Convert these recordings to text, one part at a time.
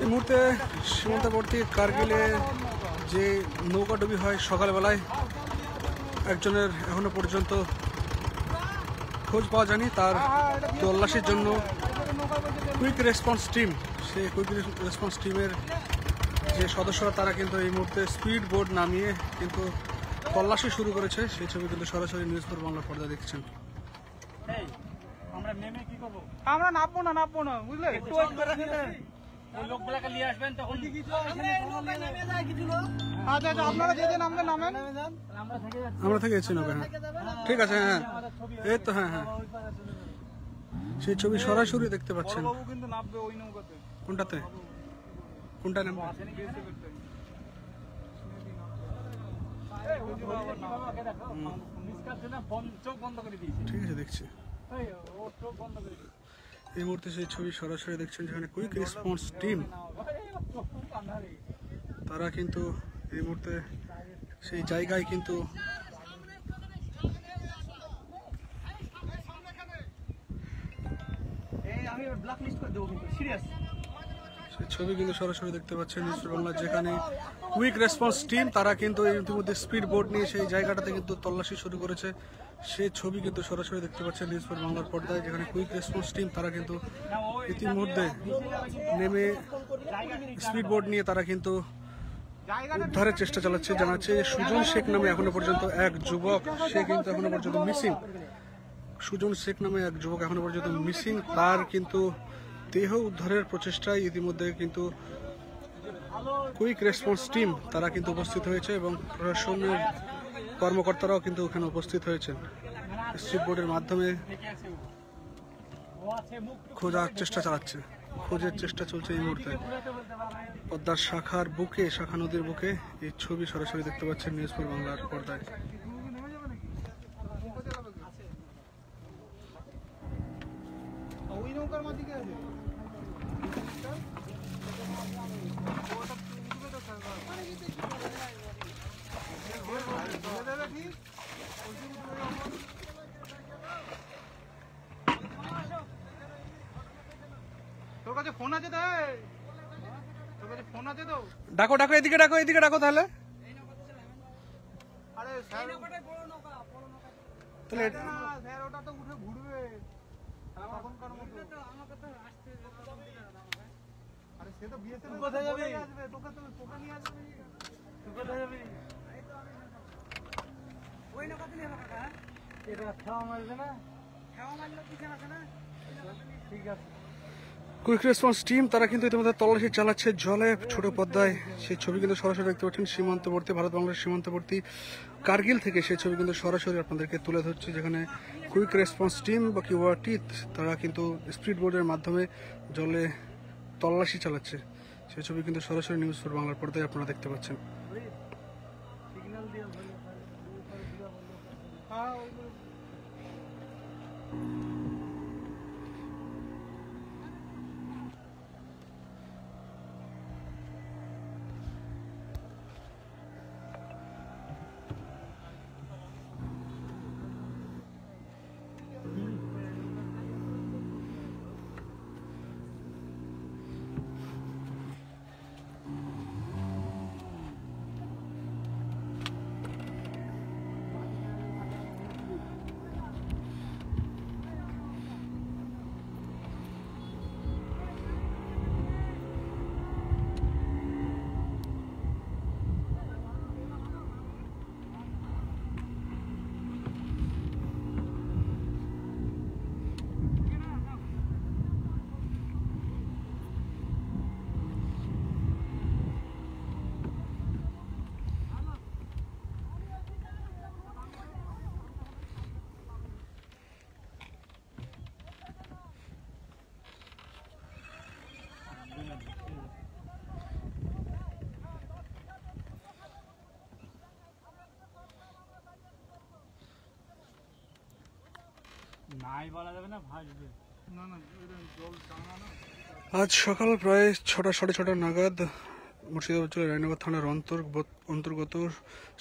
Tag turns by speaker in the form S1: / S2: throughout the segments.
S1: এই মুহূর্তে সীমান্তবর্তী কার্গিলে যে নৌকাডুবি হয় সকালবেলায়, একজনের এখনো পর্যন্ত খোঁজ পাওয়া যায়নি। তার তল্লাশির জন্য কুইক রেসপন্স টিম, সেই কুইক রেসপন্স টিমের যে সদস্যরা তারা কিন্তু এই মুহূর্তে স্পিড বোট নামিয়ে কিন্তু তল্লাশি শুরু করেছে। সেই ছবি কিন্তু সরাসরি নিউজ ফর বাংলা পর্দা দেখছেন।
S2: আমরা নেমে কি করব? আমরা নামবো না বুঝলে, একটু ওয়েট করে রাখেন। ওই লোকগুলোকে নিয়ে আসবেন তখন আচ্ছা আপনারা যে নামবেন নামেন,
S1: আমরা থেকে যাচ্ছি নৌকা। হ্যাঁ ঠিক আছে, হ্যাঁ এই তো, হ্যাঁ হ্যাঁ সেই ছবি সরাসরি দেখতে পাচ্ছেন।
S2: বাবু কিন্তু নামবে ওই নৌকাতে।
S1: কোনটাতে? কোনটা নামবে? ঠিক আছে দেখছি। এই মুহূর্তে সেই ছবি সরাসরি দেখছেন, যেখানে কুইক রেসপন্স টিম তারা কিন্তু এই মুহূর্তে সেই জায়গায় কিন্তু ছবি কিন্তু সরাসরি দেখতে পাচ্ছেন নিউজ বাংলা, যেখানে কুইক রেসপন্স টিম তারা কিন্তু ইতিমধ্যে স্পিড বোট নিয়ে সেই জায়গাটাতে কিন্তু তল্লাশি শুরু করেছে। সেই ছবি কিন্তু সরাসরি দেখতে পাচ্ছেন নিউজ বাংলার পর্দায়, যেখানে কুইক রেসপন্স টিম তারা কিন্তু ইতিমধ্যে নেমে স্পিড বোট নিয়ে তারা কিন্তু উদ্ধারের চেষ্টা চালাচ্ছে। জানাচ্ছে সুজন শেখ নামে এখনো পর্যন্ত এক যুবক, সে কিন্তু এখনো পর্যন্ত মিসিং। সুজন শেখ নামে এক যুবক এখনো পর্যন্ত মিসিং। তার কিন্তু দেহ উদ্ধারের প্রচেষ্টায় ইতিমধ্যে কিন্তু কুইক রেসপন্স টিম তারা কিন্তু উপস্থিত হয়েছে এবং প্রশাসনের কর্মকর্তারাও কিন্তু ওখানে উপস্থিত হয়েছেন। স্পিড বোটের মাধ্যমে খোঁজার চেষ্টা চালাচ্ছে, খোঁজের চেষ্টা চলছে এই মুহূর্তে পদ্মার শাখা নদীর বুকে। এই ছবি সরাসরি দেখতে পাচ্ছেন নিউজ ফর বাংলার পর্দায়।
S2: ওই নৌকার মাঝিকে আছে তোর কাছে ফোন আছে? তোর কাছে ফোন আছে তো?
S1: ডাকো এদিকে ডাকো তাহলে।
S2: আরে স্যার ওটা তো উঠে ঘুরবে তখনকার মতো। আরে সে তো বিএসএফ কোথায় যাবে? আসবে তোকে নিয়ে আসবে। তুই কোথায় যাবি? ওই নৌকাতে নিয়ে যাবে কাকা। এটা খাওয়া মারবে না? খাওয়া মারলে পিছনে আসে না? ঠিক আছে।
S1: কুইক রেসপন্স টিম তারা কিন্তু ইতিমধ্যে তল্লাশি চালাচ্ছে জলে, ছোট পদ্মায়। সেই ছবি কিন্তু সরাসরি দেখতে পাচ্ছেন সীমান্তবর্তী, ভারত বাংলাদেশ সীমান্তবর্তী কার্গিল থেকে সেই ছবি কিন্তু সরাসরি আপনাদেরকে তুলে ধরছে, যেখানে কুইক রেসপন্স টিম বা কিউআরটি তারা কিন্তু স্পিড বোটের মাধ্যমে জলে তল্লাশি চালাচ্ছে। সেই ছবি কিন্তু সরাসরি নিউজ ফর বাংলার পর্দায় আপনারা দেখতে পাচ্ছেন। আজ সকাল প্রায় 6টা সাড়ে 6টা নাগাদ মুর্শিদাবাদ জেলার রায়নগর থানার অন্তর্গত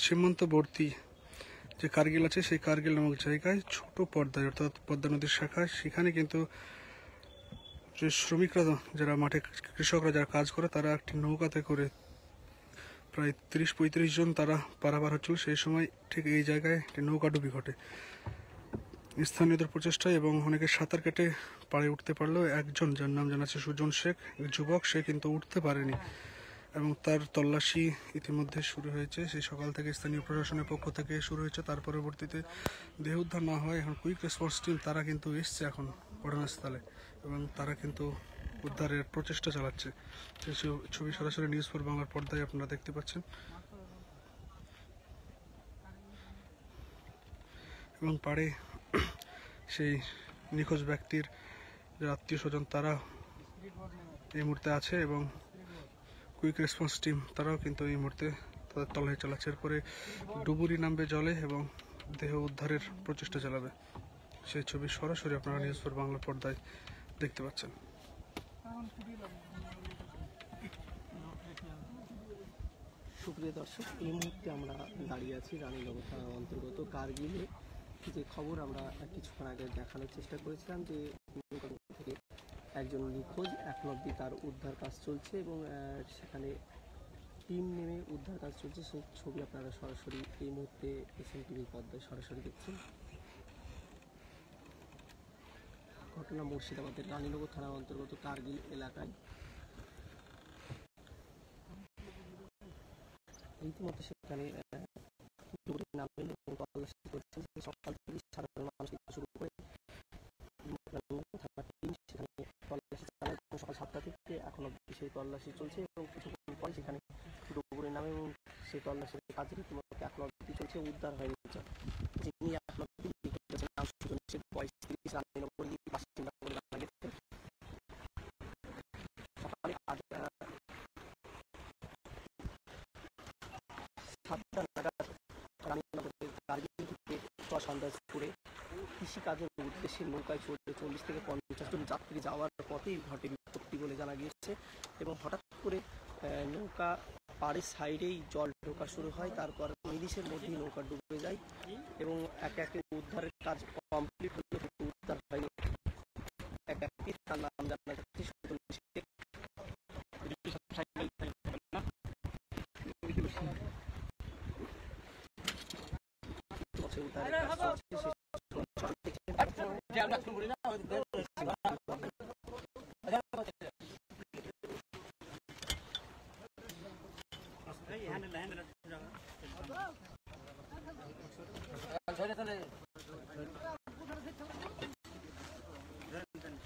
S1: সীমান্তবর্তী যে কার্গিল আছে, সেই কার্গিল নামক জায়গায় ছোট পদ্মায় অর্থাৎ পদ্মা নদীর শাখা, সেখানে কিন্তু যে শ্রমিকরা যারা মাঠে কৃষকরা যারা কাজ করে তারা একটি নৌকাতে করে প্রায় 30-35 জন তারা পারাপার হচ্ছিল। সেই সময় ঠিক এই জায়গায় একটি নৌকাডুবি ঘটে। স্থানীয়দের প্রচেষ্টায় এবং অনেকে সাঁতার কেটে পাড়ে উঠতে পারলেও একজন, যার নাম জানা আছে সুজন শেখ, যুবক, সে কিন্তু উঠতে পারেনি এবং তার তল্লাশি ইতিমধ্যে শুরু হয়েছে। সেই সকাল থেকে স্থানীয় প্রশাসনের পক্ষ থেকে শুরু হয়েছে। তার পরবর্তীতে দেহ উদ্ধার না হয় এখন কুইক রেসপন্স টিম তারা কিন্তু এসছে এখন ঘটনাস্থলে এবং তারা কিন্তু উদ্ধারের প্রচেষ্টা চালাচ্ছে। সেই ছবি সরাসরি নিউজ ফর বাংলার পর্দায় আপনারা দেখতে পাচ্ছেন এবং পাড়ে সেই নিখোঁজ ব্যক্তির যারা আত্মীয় স্বজন তারা এই মুহূর্তে আছে এবং কুইক রেসপন্স টিম তারাও কিন্তু এই মুহূর্তে তাদের তল্লাশি চালাচ্ছে। এরপরে ডুবুরি নামবে জলে এবং দেহ উদ্ধারের প্রচেষ্টা চালাবে। সেই ছবি সরাসরি আপনারা নিউজ ফর বাংলা পর্দায় দেখতে পাচ্ছেন।
S3: সুপ্রিয় দর্শক, এই মুহূর্তে আমরা দাঁড়িয়ে আছি রানীনগর থানার অন্তর্গত কার্গিলে। যে খবর আমরা কিছুক্ষণ আগে দেখানোর চেষ্টা করেছিলাম যে থেকে একজন নিখোঁজ, এখন অবধি তার উদ্ধার কাজ চলছে এবং সেখানে টিম নেমে উদ্ধার কাজ চলছে। সেই ছবি আপনারা সরাসরি এই মুহূর্তে SNTVর পর্দায় সরাসরি দেখছেন। ঘটনা মুর্শিদাবাদের রানীনগর থানার অন্তর্গত কার্গিল এলাকায়। রীতিমতো সেখানে নামবেন এবং তল্লাশি করছেন। সকাল থেকে সাধারণ মানুষ থেকে শুরু করে থানার টিম সেখানে তল্লাশি চালায় এবং সকাল 7টা থেকে এখন অবধি সেই তল্লাশি চলছে এবং কিছুক্ষণ পরে সেখানে ডুবুরি নামে এবং সেই তল্লাশির কাজ রীতিমতো এখন অবধি চলছে। উদ্ধার হয়ে গেছে যিনি এখন অবধি বয়স 30, রানীনগর বাসিন্দা বলে জানা গেছে। সকালে 7টা নাগাদ রানীনগরের কার্গিল থেকে সন্ধ্যাজপুরে কৃষিকাজের উদ্দেশ্যে নৌকায় চড়ে 40 থেকে 50 জন যাত্রী যাওয়ার পথেই ঘটে বিপত্তি বলে জানা গিয়েছে এবং হঠাৎ করে নৌকা পাড়ের সাইডেই জল ঢোকা শুরু হয়। তারপর মিনিটের মধ্যেই নৌকা ডুবে যায় এবং একে একে উদ্ধারের কাজ কমপ্লিট হলে উদ্ধার হয়নি এক ব্যক্তি, তার নাম জানা যাচ্ছে সুজন শেখ।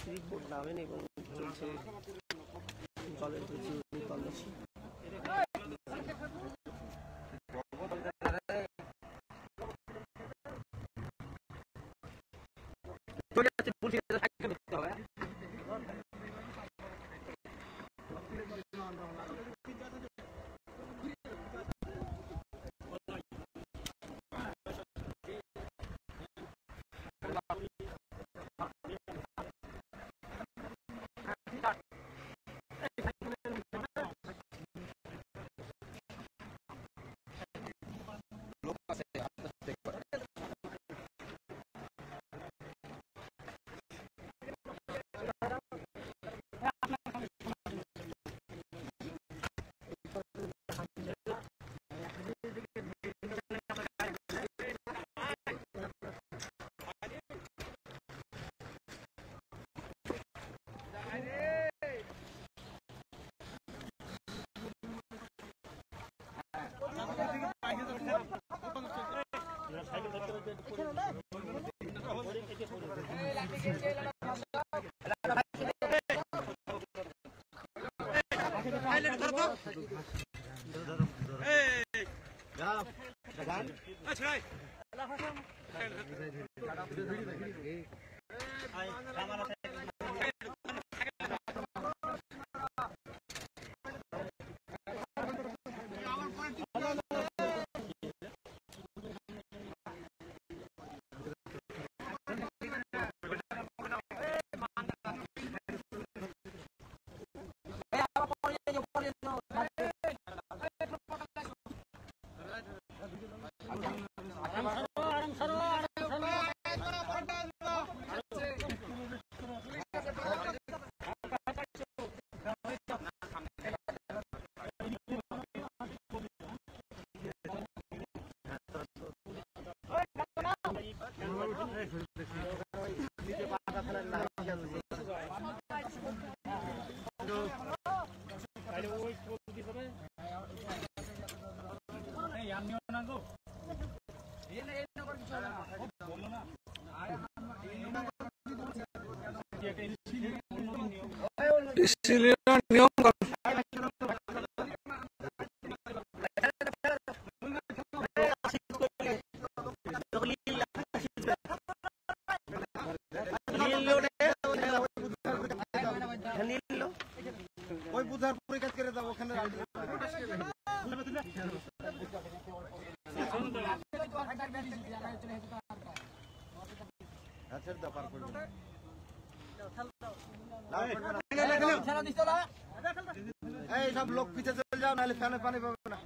S3: স্পিড নামেন এবং চলছে জলের তল্লাশি।
S1: নিয়ম
S2: ওই বুধার পরীক্ষা করে দাও ওখানে এই সব লোক পিছে চলে যাও নাহলে ফ্যানে পানি পাবে না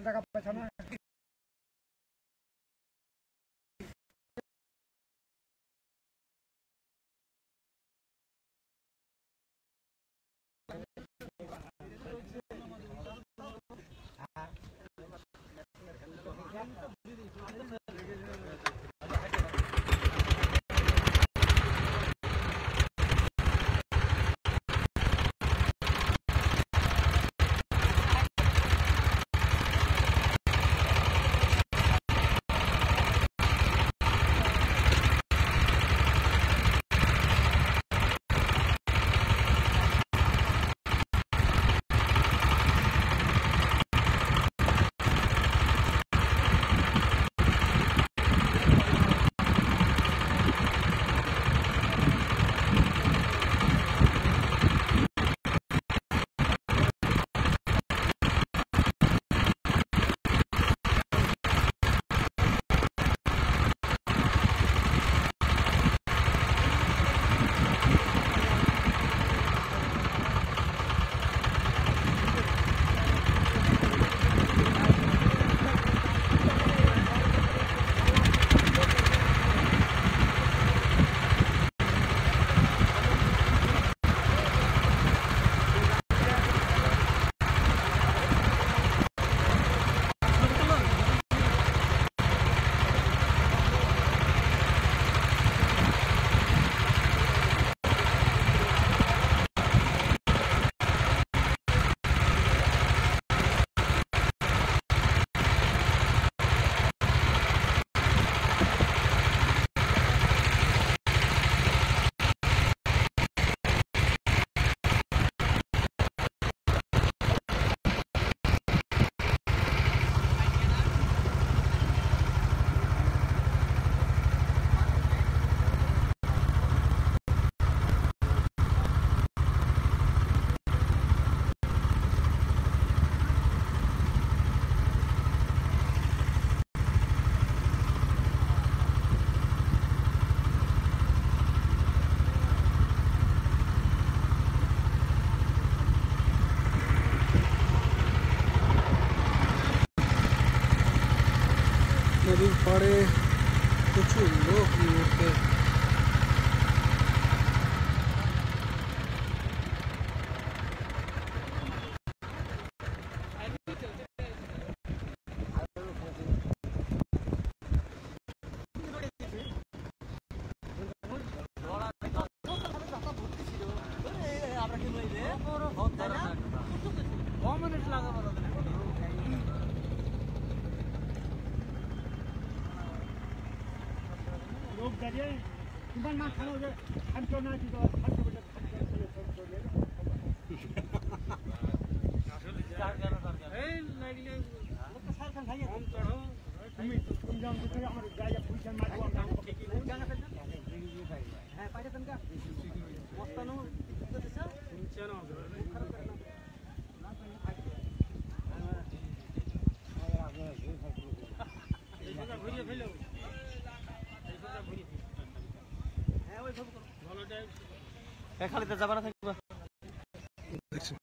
S2: টাকা পয়সা না
S1: নদীর পাড়ে প্রচুর লোক এই মুহূর্তে।
S2: लोग जाइए इमान मार खाना हो जाए हम क्यों ना चीज़ और हम क्यों बेटा तुम जाओ तो हमारे गाय पोजीशन मार को हम जाना है पाजे तनका मस्तानो चलो খালিতে যাবা না থাকবা
S1: দেখছি।